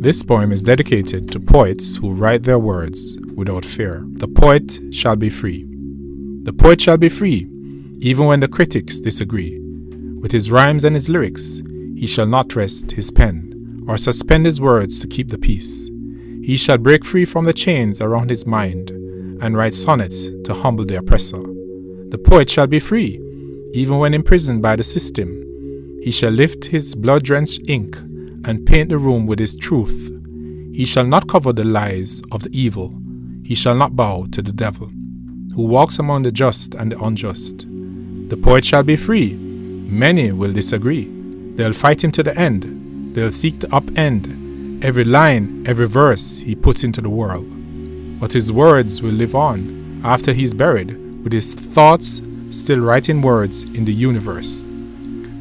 This poem is dedicated to poets who write their words without fear. The poet shall be free. The poet shall be free, even when the critics disagree. With his rhymes and his lyrics, he shall not rest his pen, or suspend his words to keep the peace. He shall break free from the chains around his mind, and write sonnets to humble the oppressor. The poet shall be free, even when imprisoned by the system. He shall lift his blood-drenched ink and paint the room with his truth. He shall not cover the lies of the evil. He shall not bow to the devil, who walks among the just and the unjust. The poet shall be free. Many will disagree. They'll fight him to the end. They'll seek to upend every line, every verse he puts into the world. But his words will live on after he's buried, with his thoughts still writing words in the universe.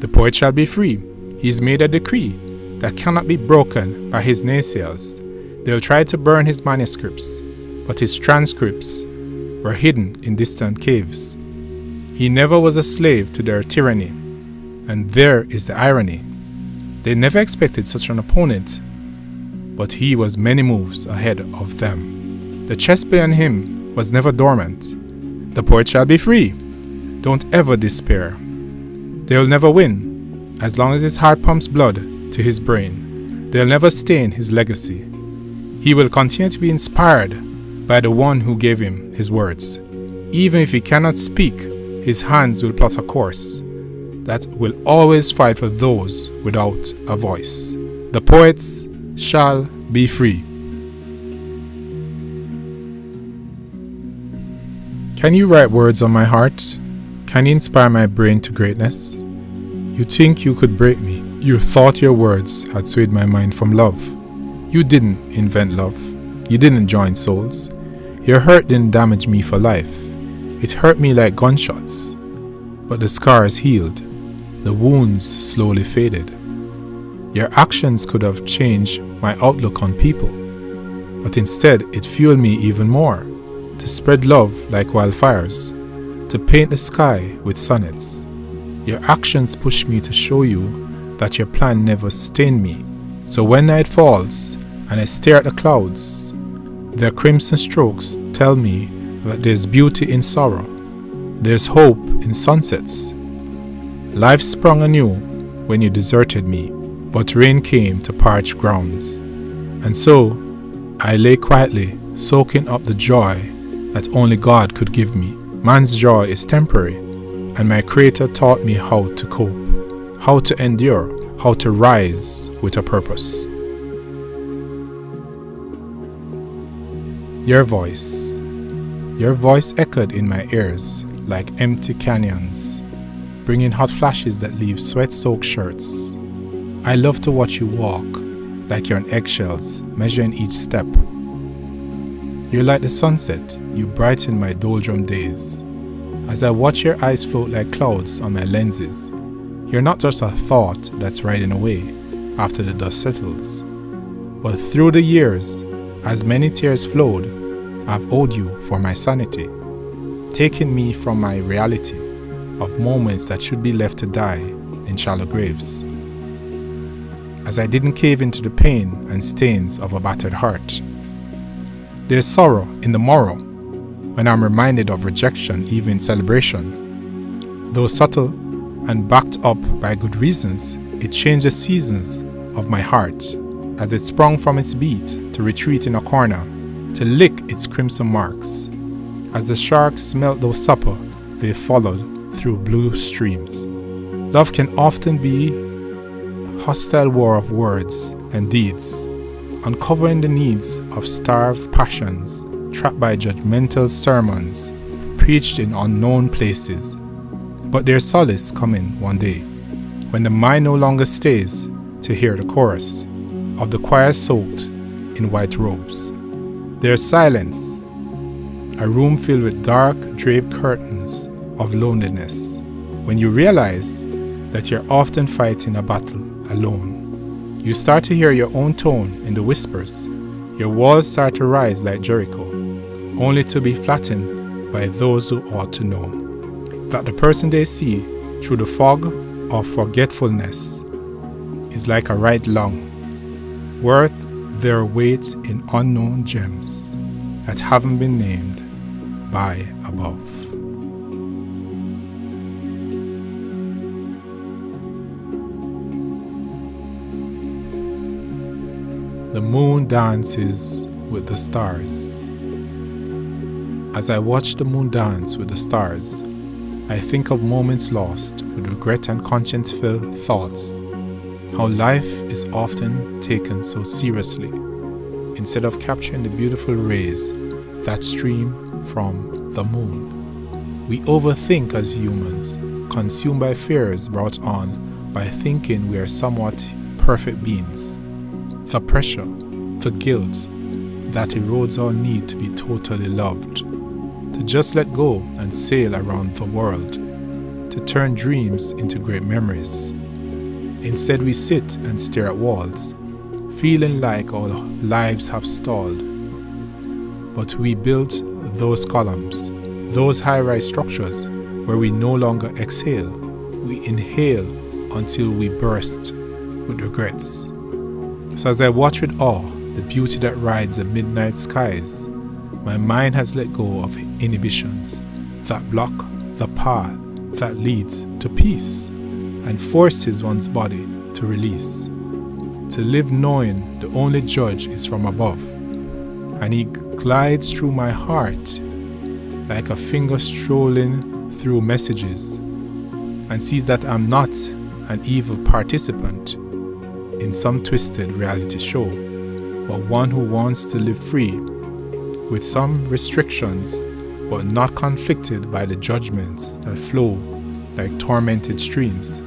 The poet shall be free. He's made a decree that cannot be broken by his naysayers. They'll try to burn his manuscripts, but his transcripts were hidden in distant caves. He never was a slave to their tyranny, and there is the irony. They never expected such an opponent, but he was many moves ahead of them. The chess player in him was never dormant. The poet shall be free. Don't ever despair. They'll never win. As long as his heart pumps blood to his brain, they'll never stain his legacy. He will continue to be inspired by the one who gave him his words. Even if he cannot speak, his hands will plot a course that will always fight for those without a voice. The poets shall be free. Can you write words on my heart? Can you inspire my brain to greatness? You think you could break me. You thought your words had swayed my mind from love. You didn't invent love. You didn't join souls. Your hurt didn't damage me for life. It hurt me like gunshots. But the scars healed. The wounds slowly faded. Your actions could have changed my outlook on people. But instead, it fueled me even more. To spread love like wildfires. To paint the sky with sonnets. Your actions push me to show you that your plan never stained me. So when night falls and I stare at the clouds, their crimson strokes tell me that there's beauty in sorrow. There's hope in sunsets. Life sprung anew when you deserted me, but rain came to parch grounds. And so I lay quietly, soaking up the joy that only God could give me. Man's joy is temporary, and my Creator taught me how to cope, how to endure, how to rise with a purpose. Your voice echoed in my ears like empty canyons, bringing hot flashes that leave sweat-soaked shirts. I love to watch you walk, like you're on eggshells, measuring each step. You're like the sunset, you brighten my doldrum days. As I watch your eyes float like clouds on my lenses, you're not just a thought that's riding away after the dust settles. But through the years, as many tears flowed, I've owed you for my sanity, taking me from my reality of moments that should be left to die in shallow graves. As I didn't cave into the pain and stains of a battered heart. There's sorrow in the morrow when I'm reminded of rejection, even in celebration. Though subtle and backed up by good reasons, it changed the seasons of my heart as it sprung from its beat to retreat in a corner to lick its crimson marks. As the sharks smelt those supper, they followed through blue streams. Love can often be a hostile war of words and deeds, uncovering the needs of starved passions, trapped by judgmental sermons, preached in unknown places. But there's solace coming one day, when the mind no longer stays to hear the chorus of the choir soaked in white robes. There's silence, a room filled with dark draped curtains of loneliness, when you realize that you're often fighting a battle alone. You start to hear your own tone in the whispers. Your walls start to rise like Jericho, only to be flattened by those who ought to know that the person they see through the fog of forgetfulness is like a right lung, worth their weight in unknown gems that haven't been named by above. The moon dances with the stars. As I watch the moon dance with the stars, I think of moments lost with regret and conscience-filled thoughts, how life is often taken so seriously, instead of capturing the beautiful rays that stream from the moon. We overthink as humans, consumed by fears brought on by thinking we are somewhat perfect beings. The pressure, the guilt that erodes our need to be totally loved, to just let go and sail around the world, to turn dreams into great memories. Instead, we sit and stare at walls, feeling like our lives have stalled. But we built those columns, those high-rise structures where we no longer exhale, we inhale until we burst with regrets. So as I watch with awe the beauty that rides the midnight skies, my mind has let go of inhibitions that block the path that leads to peace, and forces one's body to release, to live knowing the only judge is from above, and he glides through my heart like a finger strolling through messages, and sees that I'm not an evil participant in some twisted reality show, but one who wants to live free, with some restrictions, but not conflicted by the judgments that flow like tormented streams.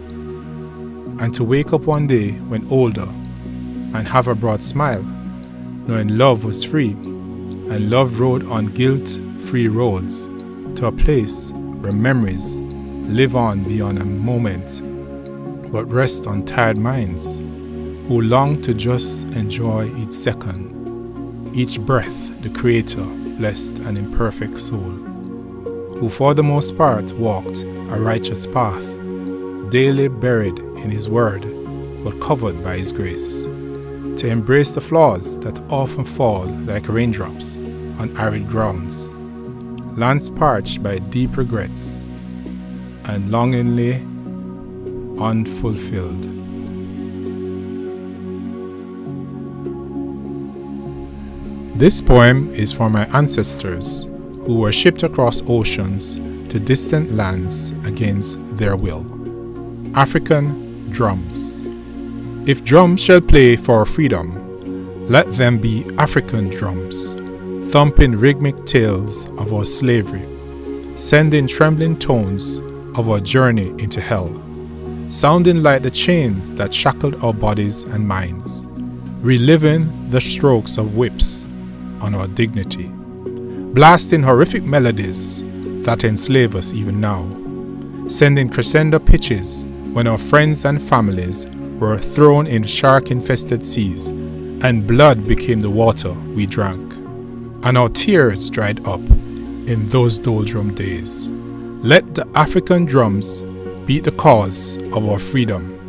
And to wake up one day when older and have a broad smile, knowing love was free, and love rode on guilt-free roads to a place where memories live on beyond a moment, but rest on tired minds who long to just enjoy each second, each breath the Creator blessed an imperfect soul, who for the most part walked a righteous path, daily buried in His Word, but covered by His grace, to embrace the flaws that often fall like raindrops on arid grounds, lands parched by deep regrets and longingly unfulfilled. This poem is for my ancestors who were shipped across oceans to distant lands against their will. African drums. If drums shall play for freedom, let them be African drums, thumping rhythmic tales of our slavery, sending trembling tones of our journey into hell, sounding like the chains that shackled our bodies and minds, reliving the strokes of whips on our dignity, blasting horrific melodies that enslave us even now, sending crescendo pitches when our friends and families were thrown in shark-infested seas and blood became the water we drank, and our tears dried up in those doldrum days. Let the African drums beat the cause of our freedom,